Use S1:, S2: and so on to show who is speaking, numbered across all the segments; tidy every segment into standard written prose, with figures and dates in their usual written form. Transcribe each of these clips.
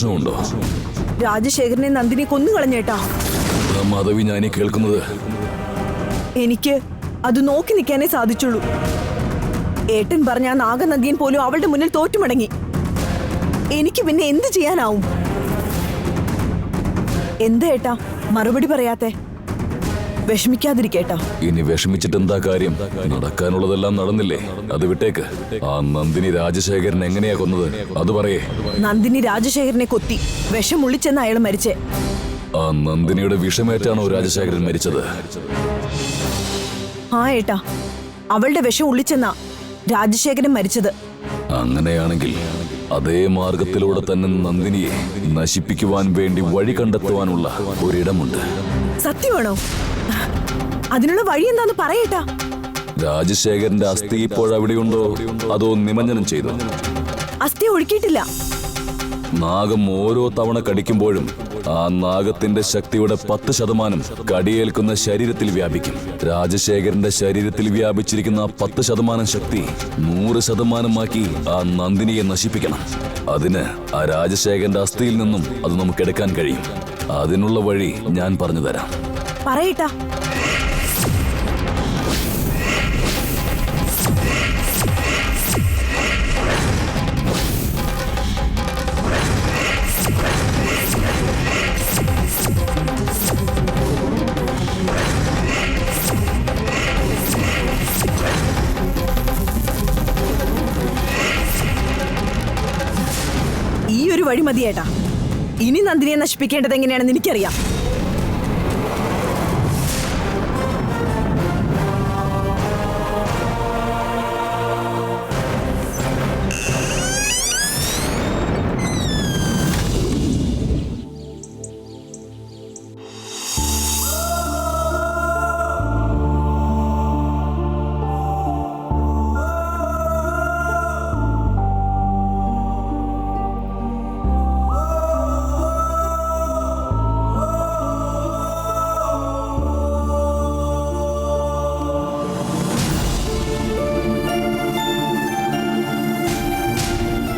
S1: പ്രശ്നമുണ്ടോ?
S2: രാജശേഖരനെ നന്ദിനി കൊന്നുകളഞ്ഞേട്ടാ.
S1: മാധവി, ഞാനീ കേൾക്കുന്നത്.
S2: എനിക്ക് അത് നോക്കി നിൽക്കാനേ സാധിച്ചുള്ളൂ. ഏട്ടൻ പറഞ്ഞ ആ നാഗനദിയൻ പോലും അവളുടെ മുന്നിൽ തോറ്റുമടങ്ങി. എനിക്ക് പിന്നെ എന്ത് ചെയ്യാനാവും? എന്താ ഏട്ടാ മറുപടി പറയാത്തെ? വിഷമിക്കാതിരിക്കേട്ടാ.
S1: ഇനി വിഷമിച്ചിട്ട് എന്താ കാര്യം? നടക്കാനുള്ളതെല്ലാം നടന്നില്ലേ? അത് വിട്ടേക്ക്. ആ നന്ദിനി രാജശേഖരൻ എങ്ങനെയാ കൊന്നത് അത് പറയേ.
S2: നന്ദിനി രാജശേഖരനെ കൊത്തി വിഷം ഉള്ളിച്ചെന്ന് അയാൾ മരിച്ചേ.
S1: ആ നന്ദിനിയുടെ വിഷമേറ്റാണോ രാജശേഖരൻ മരിച്ചത്?
S2: ആ ഏട്ടാ, അവളുടെ വിഷം ഉള്ളിച്ചെന്നാ രാജശേഖരൻ മരിച്ചത്.
S1: അങ്ങനെയാണെങ്കിൽ അതേ മാർഗത്തിലൂടെ തന്നെ നന്ദിനിയെ നശിപ്പിക്കുവാൻ വേണ്ടി വഴി കണ്ടെത്തുവാനുള്ള ഒരിടമുണ്ട്.
S2: സത്യമാണോ? അതിനുള്ള വഴി എന്താന്ന് പറയേട്ടാ.
S1: രാജശേഖരന്റെ അസ്ഥി ഇപ്പോഴവിടെയുണ്ടോ അതോ നിമഞ്ജനം ചെയ്തോ?
S2: അസ്ഥി ഒഴുക്കിയിട്ടില്ല.
S1: നാഗം ഓരോ തവണ കടിക്കുമ്പോഴും ആ നാഗത്തിന്റെ ശക്തിയുടെ 10% കടിയേൽക്കുന്ന ശരീരത്തിൽ വ്യാപിക്കും. രാജശേഖരന്റെ ശരീരത്തിൽ വ്യാപിച്ചിരിക്കുന്ന 10% ശക്തി 100% ആ നന്ദിനിയെ നശിപ്പിക്കണം. അതിന് ആ രാജശേഖരന്റെ അസ്ഥിയിൽ നിന്നും അത് നമുക്ക് എടുക്കാൻ കഴിയും. അതിനുള്ള വഴി ഞാൻ പറഞ്ഞു തരാം.
S2: പറയേട്ടാ. ഈ ഒരു വഴി മതിയേട്ടാ. ഇനി നന്ദിനിയെ നശിപ്പിക്കേണ്ടത് എങ്ങനെയാണെന്ന് എനിക്കറിയാം.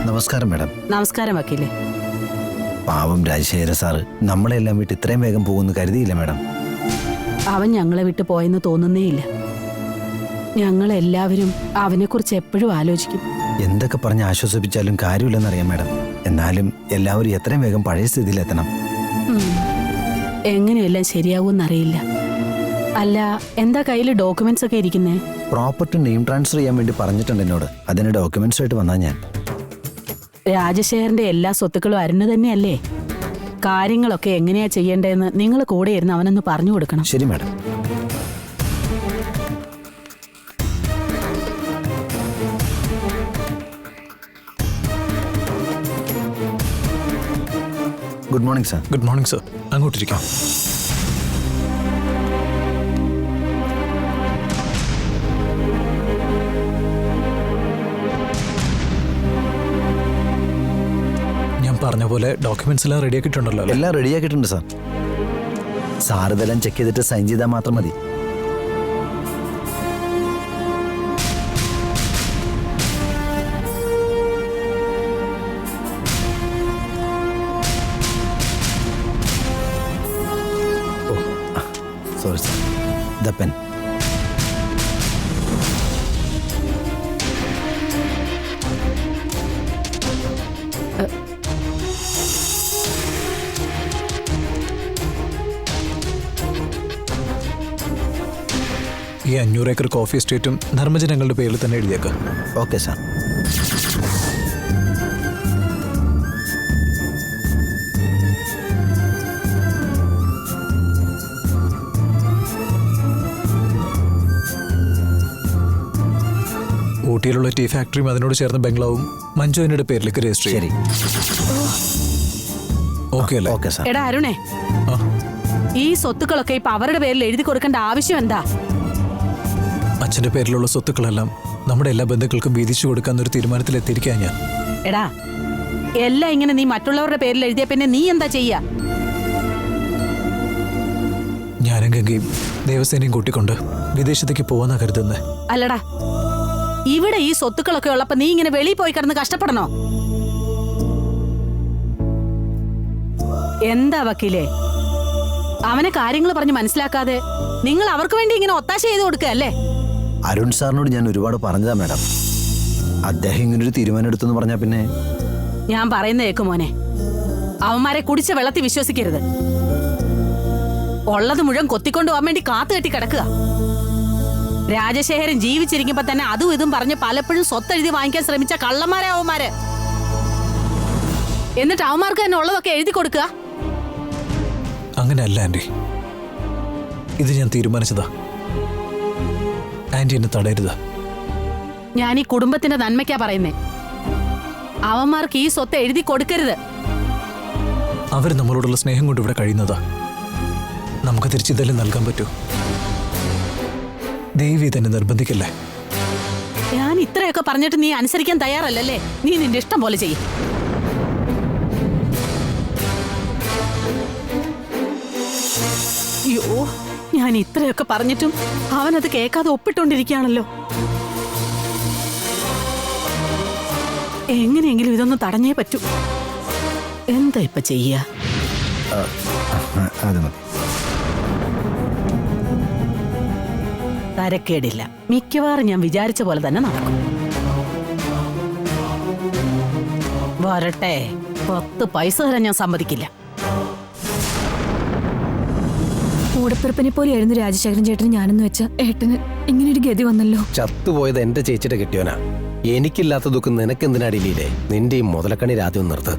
S3: നമസ്കാരം മാഡം.
S4: നമസ്കാരം വക്കീലെ.
S3: പാവം രാജശേഖര സാറ് നമ്മളെല്ലാം വിട്ട് ഇത്രയും വേഗം പോകുമെന്ന് കരുതിയില്ല മാഡം.
S4: അവൻ ഞങ്ങളെ വിട്ട് പോയെന്ന് തോന്നുന്നേയില്ല. ഞങ്ങളെല്ലാവരും അവനെക്കുറിച്ച് എപ്പോഴും ആലോചിക്കും.
S3: എന്തൊക്കെ പറഞ്ഞ് ആശ്വസിപ്പിച്ചാലും കാര്യമില്ലെന്നറിയാം മാഡം. എന്നാലും എല്ലാവരും എത്രയും വേഗം പഴയ സ്ഥിതിയിലെത്തണം.
S4: എങ്ങനെയെല്ലാം ശരിയാവുമെന്നറിയില്ല. അല്ല, എന്താ കയ്യിൽ ഡോക്യുമെന്റ്സ് ഒക്കെ ഇരിക്കുന്നേ?
S3: പ്രോപ്പർട്ടി നെയിം ട്രാൻസ്ഫർ ചെയ്യാൻ വേണ്ടി പറഞ്ഞിട്ടുണ്ട് എന്നോട്. അതിന് ഡോക്യുമെന്റ്സ് ആയിട്ട് വന്നാൽ ഞാൻ.
S4: രാജശേഖരന്റെ എല്ലാ സ്വത്തുക്കളും അരുണ് തന്നെയല്ലേ? കാര്യങ്ങളൊക്കെ എങ്ങനെയാ ചെയ്യേണ്ടതെന്ന് നിങ്ങൾ കൂടെ ഇരുന്ന് അവനൊന്ന് പറഞ്ഞു കൊടുക്കണം.
S3: ശരി madam. Good morning sir.
S5: Good morning sir. അങ്ങോട്ടിരിക്കാം. ഞാൻ പറഞ്ഞ പോലെ ഡോക്യുമെന്റ്സ് എല്ലാം റെഡിയാക്കിയിട്ടുണ്ടല്ലോ?
S3: എല്ലാം റെഡിയാക്കിയിട്ടുണ്ട് സാർ. സാർ ഇതെല്ലാം ചെക്ക് ചെയ്തിട്ട് സൈൻ ചെയ്താൽ മാത്രം മതി. Sorry sir. The pen.
S5: ഈ 500 ഏക്കർ കോഫി എസ്റ്റേറ്റും ധർമ്മജനങ്ങളുടെ പേരിൽ തന്നെ എഴുതിയേക്കാം.
S3: Okay sir.
S5: ഊട്ടിയിലുള്ള ടീ ഫാക്ടറിയും അതിനോട് ചേർന്ന ബംഗ്ലാവും മഞ്ജുവിന്റെ പേരിലേക്ക് രജിസ്റ്റർ
S3: ശരി.
S5: ഓക്കെ അല്ലേ?
S3: Okay sir.
S4: എടാ അരുണേ, ഈ സ്വത്തുക്കളൊക്കെ ഇപ്പൊ അവരുടെ പേരിൽ എഴുതി കൊടുക്കേണ്ട ആവശ്യം എന്താ?
S5: അച്ഛന്റെ പേരിലുള്ള സ്വത്തുക്കളെല്ലാം നമ്മുടെ എല്ലാ ബന്ധുക്കൾക്കും വീതിച്ചു കൊടുക്കാന്നൊരു തീരുമാനത്തിലെത്തിയിരിക്കാൻ ഞാൻ.
S4: എടാ, എല്ലാം ഇങ്ങനെ നീ മറ്റുള്ളവരുടെ പേരിൽ എഴുതിയ പിന്നെ നീ എന്താ ചെയ്യാ?
S5: ഞാനും ഗംഗയും ദേവസേനയും കൂട്ടിക്കൊണ്ട് വിദേശത്തേക്ക് പോവാന്നാ കരുതുന്നേ.
S4: അല്ലടാ, ഇവിടെ ഈ സ്വത്തുക്കളൊക്കെ ഉള്ളപ്പോ നീ ഇങ്ങനെ വെളിയിൽ പോയി കിടന്ന് കഷ്ടപ്പെടണോ? എന്താ വക്കീലേ, അവനെ കാര്യങ്ങൾ പറഞ്ഞ് മനസ്സിലാക്കാതെ നിങ്ങൾ അവർക്ക് വേണ്ടി ഇങ്ങനെ ഒത്താശ ചെയ്ത് കൊടുക്കുക അല്ലേ?
S3: അരുൺ സാറിനോട് ഞാൻ ഒരുപാട് പറഞ്ഞതാ മാഡം. അദ്ദേഹം ഇങ്ങനൊരു തീരുമാനം എടുത്തെന്ന് പറഞ്ഞാൽ പിന്നെ
S4: ഞാൻ പറയുന്ന കേക്ക് മോനെ, അവന്മാരെ കുടിച്ച വെള്ളത്തിൽ വിശ്വസിക്കരുത്. ഉള്ളത് മുഴുവൻ കൊത്തിക്കൊണ്ടു പോകാൻ വേണ്ടി കാത്തു കെട്ടി കിടക്കുക. രാജശേഖരൻ ജീവിച്ചിരിക്കുമ്പോ തന്നെ അതും ഇതും പറഞ്ഞ് പലപ്പോഴും സ്വത്തെഴുതി വാങ്ങിക്കാൻ ശ്രമിച്ച കള്ളന്മാരെ അവന്മാര്. എന്നിട്ട് അവന്മാർക്ക് തന്നെ ഉള്ളതൊക്കെ എഴുതി കൊടുക്കുക.
S5: അങ്ങനെയല്ല ആന്റി, ഇത് ഞാൻ തീരുമാനിച്ചതാ. ആന്റി എന്നെ തടയരുത്.
S4: ഞാൻ ഈ കുടുംബത്തിന്റെ നന്മയ്ക്കാ പറയുന്നേ. അവന്മാർക്ക് ഈ സ്വത്ത് എഴുതി കൊടുക്കരുത്.
S5: അവർ നമ്മളോടുള്ള സ്നേഹം കൊണ്ട് ഇവിടെ കഴിയുന്നതാ. നമുക്ക് തിരിച്ചിതെല്ലാം നൽകാൻ പറ്റൂ. ദേവി തന്നെ നിർബന്ധിക്കല്ലേ.
S4: ഞാൻ ഇത്രയൊക്കെ പറഞ്ഞിട്ട് നീ അനുസരിക്കാൻ തയ്യാറല്ലല്ലേ? നീ നിന്റെ ഇഷ്ടം പോലെ ചെയ്യും. അയ്യോ, ഞാൻ ഇത്രയൊക്കെ പറഞ്ഞിട്ടും അവനത് കേൾക്കാതെ ഒപ്പിട്ടോണ്ടിരിക്കുകയാണല്ലോ. എങ്ങനെയെങ്കിലും ഇതൊന്നും തടഞ്ഞേ പറ്റൂ. എന്താ ഇപ്പൊ ചെയ്യ?
S3: അത് മതി.
S4: തരക്കേടില്ല. മിക്കവാറും ഞാൻ വിചാരിച്ച പോലെ തന്നെ നടക്കും. വരട്ടെ, 10 പൈസ തരാൻ ഞാൻ സമ്മതിക്കില്ല.
S6: കൂടപ്പിറപ്പിനെ പോലെയായിരുന്നു രാജശേഖരൻ ചേട്ടന് ഞാനെന്ന് വെച്ച ഏട്ടന് ഇങ്ങനൊരു ഗതി വന്നല്ലോ.
S7: ചത്തുപോയത് എന്റെ ചേച്ചിയുടെ കെട്ടിയോനാ. എനിക്കില്ലാത്ത ദുഃഖം നിനക്കെന്തിനാടില്ലേ? നിന്റെ ഈ മുതലക്കണി രാത്രി നിർത്ത്.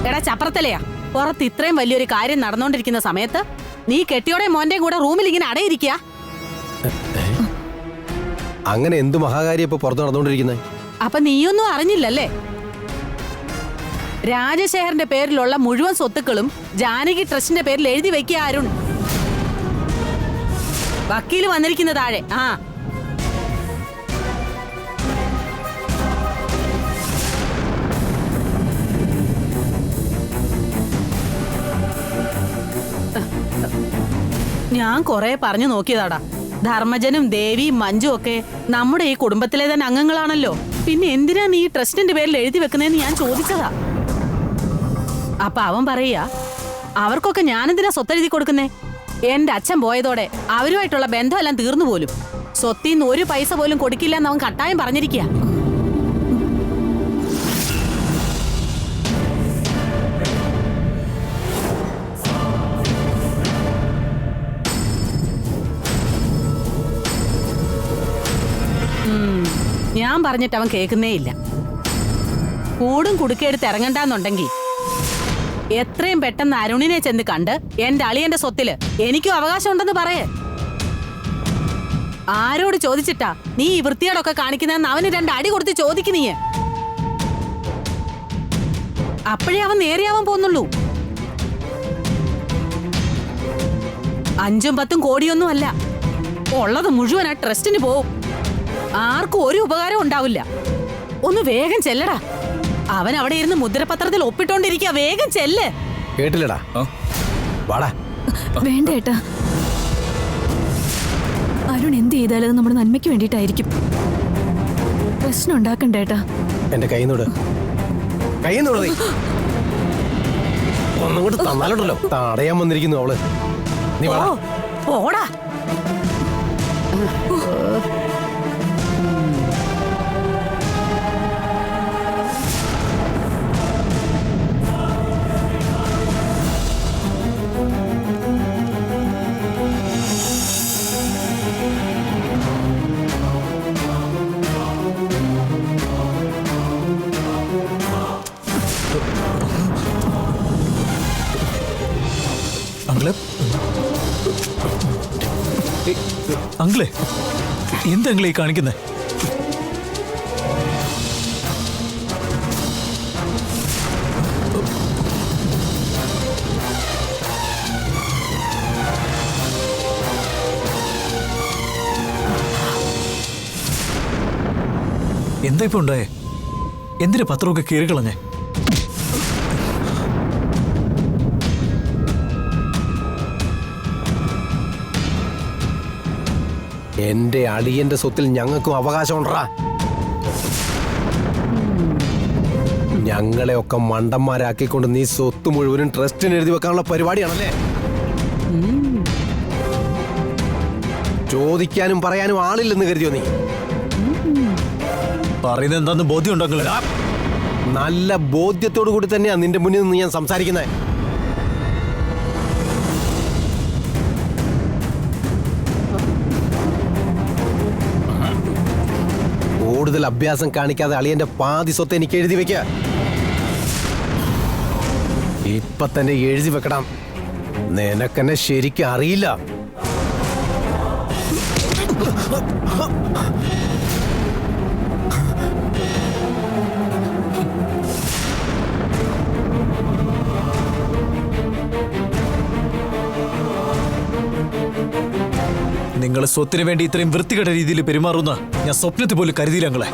S4: എടാ ചപ്പറത്തലയാ, പുറത്ത് ഇത്രയും വലിയൊരു കാര്യം നടന്നുകൊണ്ടിരിക്കുന്ന സമയത്ത് നീ കെട്ടിയോടെ മോന്റെ കൂടെ റൂമിൽ ഇങ്ങനെ അടയിരിക്കുക.
S7: അങ്ങനെ എന്ത് മഹാകാര്യം ഇപ്പൊ പുറത്ത് നടന്നുകൊണ്ടിരിക്കുന്നത്?
S4: അപ്പൊ നീയൊന്നും അറിഞ്ഞില്ലല്ലേ? രാജശേഖരന്റെ പേരിലുള്ള മുഴുവൻ സ്വത്തുക്കളും ജാനകി ട്രസ്റ്റിന്റെ പേരിൽ എഴുതി വെക്കുക അരുൺ. വക്കീല് വന്നിരിക്കുന്ന താഴെ. ആ ഞാൻ കൊറേ പറഞ്ഞു നോക്കിയതാടാ. ധർമ്മജനും ദേവിയും മഞ്ജുവും ഒക്കെ നമ്മുടെ ഈ കുടുംബത്തിലെ തന്നെ അംഗങ്ങളാണല്ലോ. പിന്നെ എന്തിനാ നീ ഈ ട്രസ്റ്റിന്റെ പേരിൽ എഴുതി വെക്കുന്നതെന്ന് ഞാൻ ചോദിച്ചതാ. അപ്പൊ അവൻ പറയാ, അവർക്കൊക്കെ ഞാനെന്തിനാ സ്വത്തെഴുതി കൊടുക്കുന്നേ? എന്റെ അച്ഛൻ പോയതോടെ അവരുമായിട്ടുള്ള ബന്ധമെല്ലാം തീർന്നു പോലും. സ്വത്തിന്ന് 1 പൈസ പോലും കൊടുക്കില്ല എന്ന് അവൻ കട്ടായം പറഞ്ഞിരിക്കുക. ഞാൻ പറഞ്ഞിട്ട് അവൻ കേൾക്കുന്നേ ഇല്ല. കൂടും കുടുക്കെടുത്ത് ഇറങ്ങണ്ടെന്നുണ്ടെങ്കിൽ എത്രയും പെട്ടെന്ന് അരുണിനെ ചെന്ന് കണ്ട് എന്റെ അളിയന്റെ സ്വത്തില് എനിക്കും അവകാശം ഉണ്ടെന്ന് പറയേ. ആരോട് ചോദിച്ചിട്ടാ നീ ഈ വൃത്തിയോടൊക്കെ കാണിക്കുന്നതെന്ന് അവന് 2 അടി കൊടുത്ത് ചോദിക്കുന്നീ. അപ്പോഴേ അവൻ നേരെയാവാൻ പോകുന്നുള്ളൂ. 5ഉം 10ഉം കോടിയൊന്നും അല്ല, ഉള്ളത് മുഴുവൻ ആ ട്രസ്റ്റിന് പോവും. ആർക്കും ഒരു ഉപകാരം ഉണ്ടാവില്ല. ഒന്ന് വേഗം ചെല്ലടാ. അവൻ അവിടെ ഇരുന്ന് മുദ്രപത്രത്തിൽ ഒപ്പിട്ടോണ്ടിരിക്കുക. വേഗം ചെല്ല്.
S7: കേട്ടില്ലടാ, വാടാ.
S6: വേണ്ട ഏട്ടാ, അരുൺ എന്ത് ചെയ്താലും അത് നമ്മുടെ നന്മയ്ക്ക് വേണ്ടിയിട്ടായിരിക്കും. പ്രശ്നം ഉണ്ടാക്കണ്ട ഏട്ടാ.
S7: എന്റെ കൈന്നോട് ഒന്നും കൂടെ തന്നാലുണ്ടല്ലോ. തടയാൻ വന്നിരിക്കുന്നു അവള്. നീ വാടാ.
S4: പോടാ.
S5: അങ്കിളെ, എന്തെങ്കിലും ഈ കാണിക്കുന്നേ? എന്താ ഇപ്പൊ ഉണ്ടായേ? എന്തിനാ പത്രമൊക്കെ കീറിക്കളഞ്ഞേ?
S7: എന്റെ അളിയന്റെ സ്വത്തിൽ ഞങ്ങൾക്കും അവകാശം ഉണ്ടാ. ഞങ്ങളെയൊക്കെ മണ്ടന്മാരാക്കിക്കൊണ്ട് നീ സ്വത്ത് മുഴുവനും ട്രസ്റ്റിന് എഴുതി വെക്കാനുള്ള പരിപാടിയാണല്ലേ? ചോദിക്കാനും പറയാനും ആളില്ലെന്ന് കരുതിയോ നീ?
S5: പറയുന്നത് എന്താന്ന് ബോധ്യം ഉണ്ടെങ്കിൽ
S7: നല്ല ബോധ്യത്തോടു കൂടി തന്നെയാ നിന്റെ മുന്നിൽ നിന്ന് ഞാൻ സംസാരിക്കുന്നത്. കൂടുതൽ അഭ്യാസം കാണിക്കാതെ അളിയന്റെ പാതി സ്വത്ത് എനിക്ക് എഴുതി വെക്ക. ഇപ്പൊ തന്നെ എഴുതി വെക്കണം. നിനക്കെന്നെ ശരിക്കും അറിയില്ല.
S5: നിങ്ങൾ സ്വത്തിന് വേണ്ടി ഇത്രയും വൃത്തികെട്ട രീതിയിൽ പെരുമാറുന്ന ഞാൻ സ്വപ്നത്തിൽ പോലും കരുതിയില്ല ഞങ്ങളെ.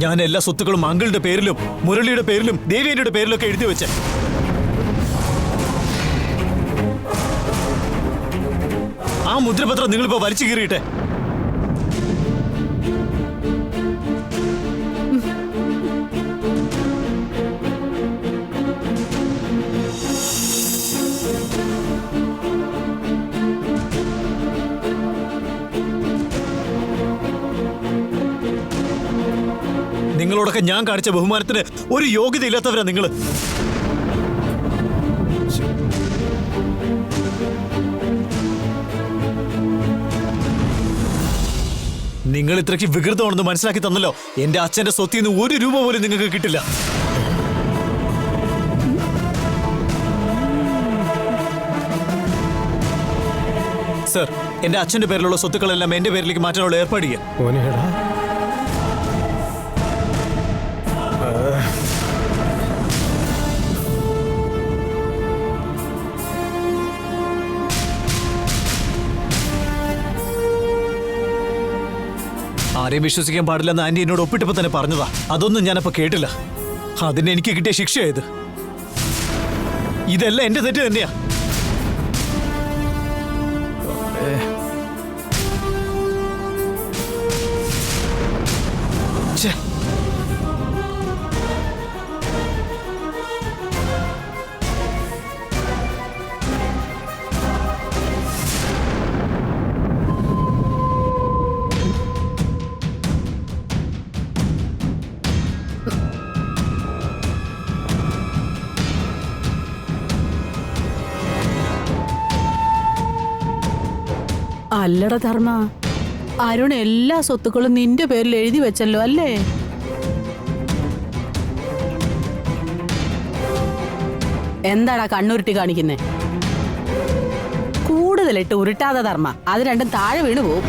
S5: ഞാൻ എല്ലാ സ്വത്തുക്കളും അങ്കിളുടെ പേരിലും മുരളിയുടെ പേരിലും ദേവേന്റെ പേരിലൊക്കെ എഴുതി വെച്ചേ. ആ മുദ്രപത്രം നിങ്ങളിപ്പോ വലിച്ചു കീറിയിട്ടെ. നിങ്ങളോടൊക്കെ ഞാൻ കാണിച്ച ബഹുമാനത്തിന് ഒരു യോഗ്യതയില്ലാത്തവരാ നിങ്ങൾ. നിങ്ങൾ ഇത്രയ്ക്ക് വികൃതമാണെന്ന് മനസ്സിലാക്കി തന്നല്ലോ. എന്റെ അച്ഛന്റെ സ്വത്തിൽ നിന്ന് 1 രൂപ പോലും നിങ്ങൾക്ക് കിട്ടില്ല. സർ, എന്റെ അച്ഛന്റെ പേരിലുള്ള സ്വത്തുക്കളെല്ലാം എന്റെ പേരിലേക്ക് മാറ്റാനുള്ള ഏർപ്പാട് ചെയ്യാം. ആരെയും വിശ്വസിക്കാൻ പാടില്ലെന്ന് ആന്റി എന്നോട് ഒപ്പിട്ടപ്പോ തന്നെ പറഞ്ഞതാ. അതൊന്നും ഞാനപ്പോ കേട്ടില്ല. അതിന് എനിക്ക് കിട്ടിയ ശിക്ഷയായത്. ഇതെല്ലാം എന്റെ തെറ്റ് തന്നെയാ. ഛേ,
S4: അല്ലട ധർമ്മ, അരുൺ എല്ലാ സ്വത്തുക്കളും നിന്റെ പേരിൽ എഴുതി വെച്ചല്ലോ അല്ലേ? എന്താടാ കണ്ണുരുട്ടി കാണിക്കുന്നേ? കൂടുതലിട്ട് ഉരുട്ടാതെ ധർമ്മ, അത് രണ്ടും താഴെ വീണു പോവും.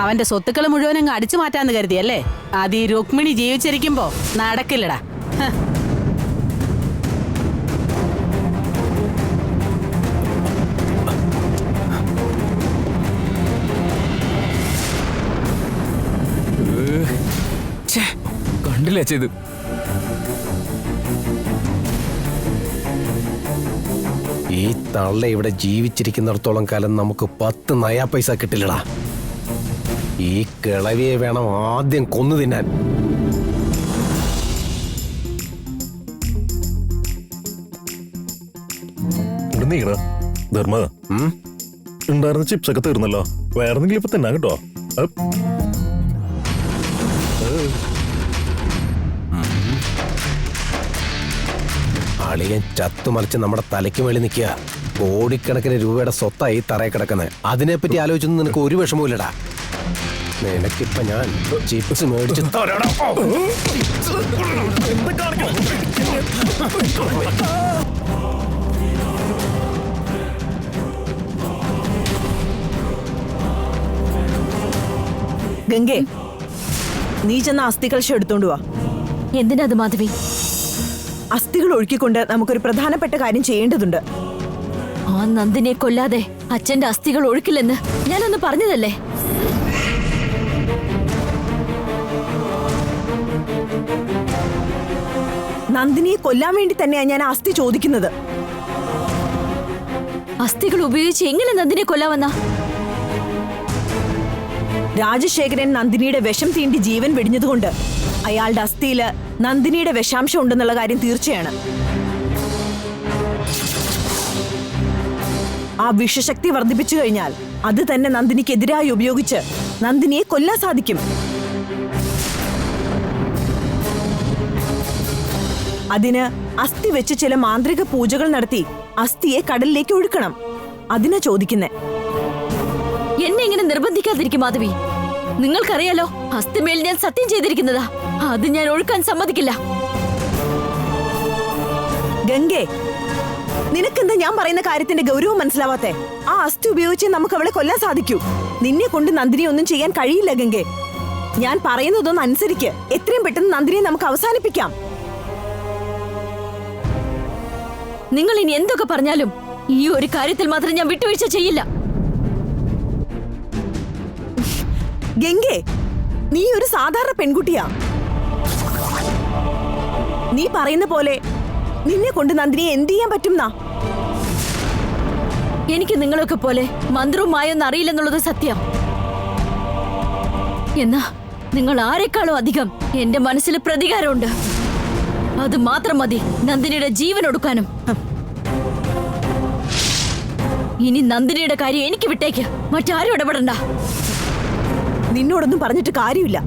S4: അവന്റെ സ്വത്തുക്കൾ മുഴുവൻ അങ്ങ് അടിച്ചു മാറ്റാന്ന് കരുതിയല്ലേ? അത് ഈ രുക്മിണി ജീവിച്ചിരിക്കുമ്പോ നടക്കില്ലടാ.
S8: കണ്ടില്ല ചെയ്ത്.
S7: ഈ തള്ള ഇവിടെ ജീവിച്ചിരിക്കുന്നിടത്തോളം കാലം നമുക്ക് 10 നയാ പൈസ കിട്ടില്ലടാ. ഈ കിളവിയെ വേണം ആദ്യം കൊന്നു തിന്നാൻ.
S9: ധർമ്മ, ഉണ്ടായിരുന്ന ചിപ്സ് ഒക്കെ തീർന്നല്ലോ. വേറെന്തെങ്കിലും ഇപ്പൊ തന്നെ കേട്ടോ.
S7: അളിയൻ ചത്തുമറിച്ച് നമ്മുടെ തലയ്ക്ക് മേളിൽ നിൽക്കുക. കോടിക്കണക്കിന് രൂപയുടെ സ്വത്തായി തറയെ കിടക്കുന്നത്. അതിനെപ്പറ്റി ആലോചിച്ചൊന്നും നിനക്ക് ഒരു വിഷമവുമില്ലടാ. നിനക്കിപ്പോ ഞാൻ ചിപ്സ് മേടിച്ച് തരാടാ.
S2: ഗംഗേ, നീ ചെന്ന അസ്ഥികലശം എടുത്തോണ്ട് വാ.
S6: എന്തിനാ അത് മാധവി?
S2: അസ്ഥികൾ ഒഴുക്കിക്കൊണ്ട് നമുക്കൊരു പ്രധാനപ്പെട്ട കാര്യം ചെയ്യേണ്ടതുണ്ട്.
S6: ആ നന്ദിനെ കൊല്ലാതെ അച്ഛന്റെ അസ്ഥികൾ ഒഴുക്കില്ലെന്ന് ഞാനൊന്ന് പറഞ്ഞതല്ലേ?
S2: നന്ദിനിയെ കൊല്ലാൻ വേണ്ടി തന്നെയാ ഞാൻ അസ്ഥി ചോദിക്കുന്നത്.
S6: അസ്ഥികൾ ഉപയോഗിച്ച് എങ്ങനെ നന്ദിനെ കൊല്ലാവന്ന?
S2: രാജശേഖരൻ നന്ദിനിയുടെ വിഷം തീണ്ടി ജീവൻ വെടിഞ്ഞതുകൊണ്ട് അയാളുടെ അസ്ഥിയില് നന്ദിനിയുടെ വിഷാംശം ഉണ്ടെന്നുള്ള കാര്യം തീർച്ചയാണ്. ആ വിഷശക്തി വർദ്ധിപ്പിച്ചു കഴിഞ്ഞാൽ അത് തന്നെ നന്ദിനിക്കെതിരായി ഉപയോഗിച്ച് നന്ദിനിയെ കൊല്ലാൻ സാധിക്കും. അതിന് അസ്ഥി വെച്ച് ചില മാന്ത്രിക പൂജകൾ നടത്തി അസ്ഥിയെ കടലിലേക്ക് ഒഴുക്കണം. അതിനാ ചോദിക്കുന്നേ.
S6: എന്നെ ഇങ്ങനെ നിർബന്ധിക്കാതിരിക്കും മാധവി. നിങ്ങൾക്കറിയാലോ, അസ്ഥിമേൽ ഞാൻ സത്യം ചെയ്തിരിക്കുന്നതാ. അത് ഞാൻ ഒഴുക്കാൻ സമ്മതിക്കില്ല.
S2: ഗംഗേ, നിനക്കെന്താ ഞാൻ പറയുന്ന കാര്യത്തിന്റെ ഗൗരവം മനസ്സിലാവാത്തെ? ആ അസ്ഥി ഉപയോഗിച്ച് നമുക്ക് അവളെ കൊല്ലാൻ സാധിക്കൂ. നിന്നെ കൊണ്ട് നന്ദിനിയെ ഒന്നും ചെയ്യാൻ കഴിയില്ല ഗംഗേ. ഞാൻ പറയുന്നതൊന്നും അനുസരിക്ക്. എത്രയും പെട്ടെന്ന് നന്ദിനിയെ നമുക്ക് അവസാനിപ്പിക്കാം.
S6: നിങ്ങൾ ഇനി എന്തൊക്കെ പറഞ്ഞാലും ഈ ഒരു കാര്യത്തിൽ മാത്രം ഞാൻ വിട്ടുവീഴ്ച ചെയ്യില്ല.
S2: ഗംഗേ, നീ ഒരു സാധാരണ പെൺകുട്ടിയാ. നീ പറയുന്ന പോലെ നിന്നെ കൊണ്ട് നന്ദിനിയെ എന്ത് ചെയ്യാൻ പറ്റുംന്നാ?
S6: എനിക്ക് നിങ്ങളൊക്കെ പോലെ മന്ത്രവും മായൊന്നും അറിയില്ലെന്നുള്ളത് സത്യം. എന്നാ നിങ്ങൾ ആരെക്കാളും അധികം എന്റെ മനസ്സിൽ പ്രതികാരമുണ്ട്. അത് മാത്രം മതി നന്ദിനിയുടെ ജീവൻ ഒടുക്കാനും. ഇനി നന്ദിനിയുടെ കാര്യം എനിക്ക് വിട്ടേക്ക്. മറ്റാരും ഇടപെടണ്ട.
S2: നിന്നോടൊന്നും പറഞ്ഞിട്ട് കാര്യമില്ല.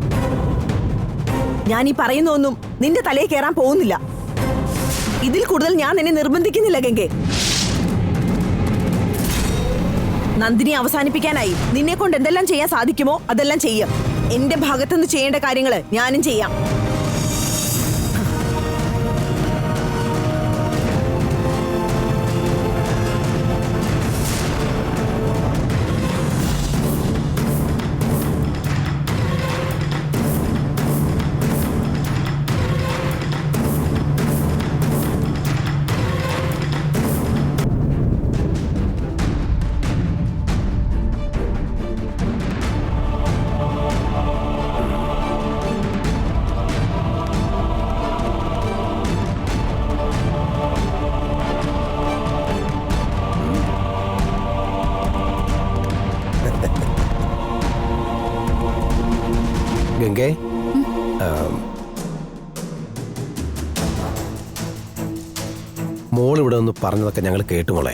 S2: ഞാൻ ഈ പറയുന്നൊന്നും നിന്റെ തലയിൽ കയറാൻ പോകുന്നില്ല. ഇതിൽ കൂടുതൽ ഞാൻ നിന്നെ നിർബന്ധിക്കുന്നില്ല ഗംഗേ. നന്ദിനി അവസാനിപ്പിക്കാനായി നിന്നെ കൊണ്ട് എന്തെല്ലാം ചെയ്യാൻ സാധിക്കുമോ അതെല്ലാം ചെയ്യാം. എന്റെ ഭാഗത്തുനിന്ന് ചെയ്യേണ്ട കാര്യങ്ങള് ഞാനും ചെയ്യാം.
S7: ഗംഗേ, മോൾ ഇവിടെ ഒന്ന് പറഞ്ഞതൊക്കെ ഞങ്ങൾ കേട്ടു മോളെ.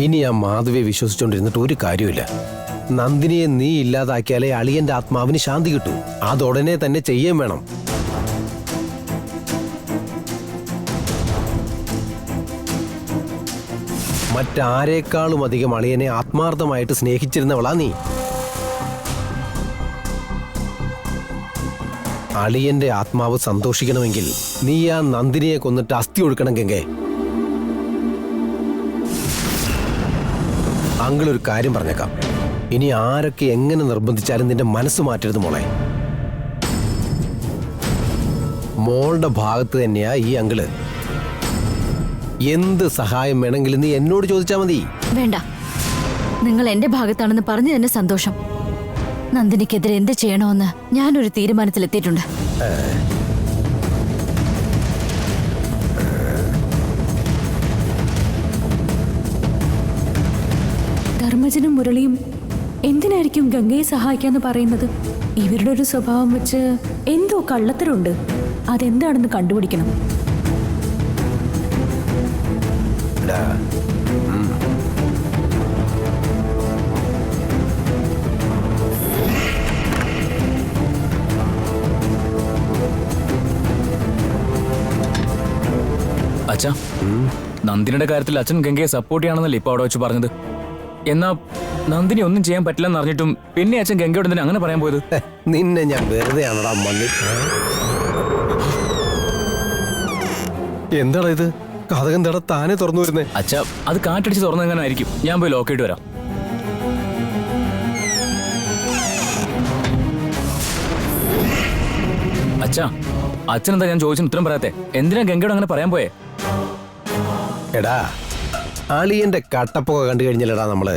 S7: ഇനി ആ മാധവിയെ വിശ്വസിച്ചുകൊണ്ടിരുന്നിട്ട് ഒരു കാര്യമില്ല. നന്ദിനിയെ നീ ഇല്ലാതാക്കിയാലേ അളിയന്റെ ആത്മാവിന് ശാന്തി കിട്ടൂ. അതുടനെ തന്നെ ചെയ്യാൻ വേണം. മറ്റാരേക്കാളും അധികം അളിയനെ ആത്മാർത്ഥമായിട്ട് സ്നേഹിച്ചിരുന്നവളാ നീ. അളിയന്റെ ആത്മാവ് സന്തോഷിക്കണമെങ്കിൽ നീ ആ നന്ദിനിയെ കൊന്നിട്ട് അസ്ഥി ഒഴുക്കണം ഗംഗേ. അങ്കിളൊരു കാര്യം പറഞ്ഞേക്കാം. ഇനി ആരൊക്കെ എങ്ങനെ നിർബന്ധിച്ചാലും നിന്റെ മനസ്സ് മാറ്റരുത് മോളെ. മോളുടെ ഭാഗത്ത് തന്നെയാ ഈ അങ്കിള്. എന്ത് സഹായം വേണമെങ്കിലും നീ എന്നോട് ചോദിച്ചാൽ മതി.
S6: വേണ്ട, നിങ്ങൾ എന്റെ ഭാഗത്താണെന്ന് പറഞ്ഞു തന്നെ സന്തോഷം. നന്ദിനിക്കെതിരെ എന്ത് ചെയ്യണമെന്ന് ഞാനൊരു തീരുമാനത്തിലെത്തിയിട്ടുണ്ട്.
S10: ധർമ്മജനും മുരളിയും എന്തിനായിരിക്കും ഗംഗയെ സഹായിക്കാന്ന് പറയുന്നത്? ഇവരുടെ ഒരു സ്വഭാവം വെച്ച് എന്തോ കള്ളത്തരമുണ്ട്. അതെന്താണെന്ന് കണ്ടുപിടിക്കണം.
S8: അച്ഛാ, നന്ദിനിയുടെ കാര്യത്തിൽ അച്ഛൻ ഗംഗയെ സപ്പോർട്ട് ചെയ്യണമെന്നല്ലേ ഇപ്പൊ അവിടെ വെച്ച് പറഞ്ഞത്? എന്നാ നന്ദിനി ഒന്നും ചെയ്യാൻ പറ്റില്ലെന്ന് അറിഞ്ഞിട്ടും പിന്നെ അച്ഛൻ ഗംഗയോട് എന്തിനാ അങ്ങനെ പറയാൻ പോയത്?
S7: നിന്നെ ഞാൻ വെറുതെ ആണടാ മണ്ണി. എന്താടാ ഇത്? കഥകം തട താനെ തുറന്നു വരുന്നേ.
S8: അച്ഛാ, അത് കാറ്റടിച്ച് തുറന്നെങ്ങനെ ആയിരിക്കും. ഞാൻ പോയി ലോക്കായിട്ട് വരാം. അച്ഛാ, അച്ഛനെന്താ ഞാൻ ചോദിച്ചു ഉത്തരം പറയാത്തെ? എന്തിനാ ഗംഗയോട് അങ്ങനെ പറയാൻ പോയേ?
S7: എടാ, അളിയന്റെ കട്ടപ്പൊക്കെ കണ്ടു കഴിഞ്ഞല്ലടാ നമ്മള്.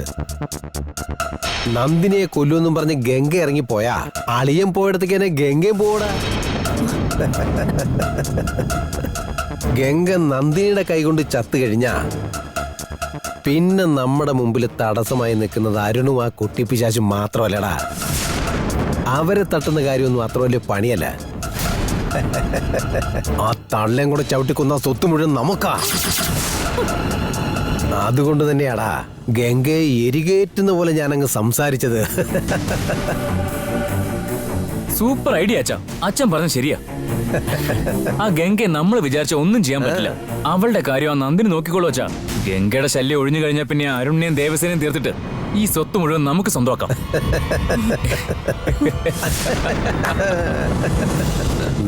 S7: നന്ദിനിയെ കൊല്ലുമെന്നും പറഞ്ഞ് ഗംഗ ഇറങ്ങിപ്പോയാ അളിയൻ പോയിടത്തേക്ക് തന്നെ ഗംഗയും പോടാ. ഗംഗ നന്ദിനിയുടെ കൈകൊണ്ട് ചത്തു കഴിഞ്ഞാ പിന്നെ നമ്മുടെ മുമ്പിൽ തടസ്സമായി നിൽക്കുന്നത് അരുണും ആ കുട്ടിപ്പിശാചും മാത്രമല്ലടാ. അവരെ തട്ടുന്ന കാര്യമൊന്നും അത്ര വലിയ പണിയല്ല. ആ തള്ളയും കൂടെ ചവിട്ടിക്കുന്ന സ്വത്ത് മുഴുവൻ നമുക്കാ. അതുകൊണ്ട് തന്നെയാടാ ഗംഗയെ എരികേറ്റുന്ന പോലെ ഞാനങ്ങ് സംസാരിച്ചത്.
S8: സൂപ്പർ ഐഡിയ അച്ഛാ. അച്ഛൻ പറഞ്ഞ ശരിയാ. ആ ഗംഗയെ നമ്മൾ വിചാരിച്ച ഒന്നും ചെയ്യാൻ പറ്റില്ല. അവളുടെ കാര്യം ആ നന്ദിനി നോക്കിക്കോളൂ അച്ഛാ. ഗംഗയുടെ ശല്യം ഒഴിഞ്ഞു കഴിഞ്ഞാൽ പിന്നെ അരുണിനെയും ദേവസേനയും തീർത്തിട്ട് ഈ സ്വത്ത് മുഴുവൻ നമുക്ക് സ്വന്തമാക്കാം.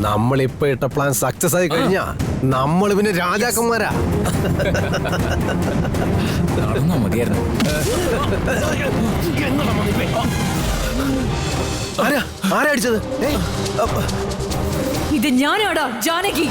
S7: നമ്മളിപ്പോ ഇട്ട പ്ലാൻ സക്സസ് ആയി കഴിഞ്ഞാ നമ്മൾ പിന്നെ രാജാക്കന്മാരാ.
S8: നടന്നാ മതിയായിരുന്നു.
S7: ആരാ അടിച്ചത്?
S6: ഇത് ഞാനാടാ ജാനകി.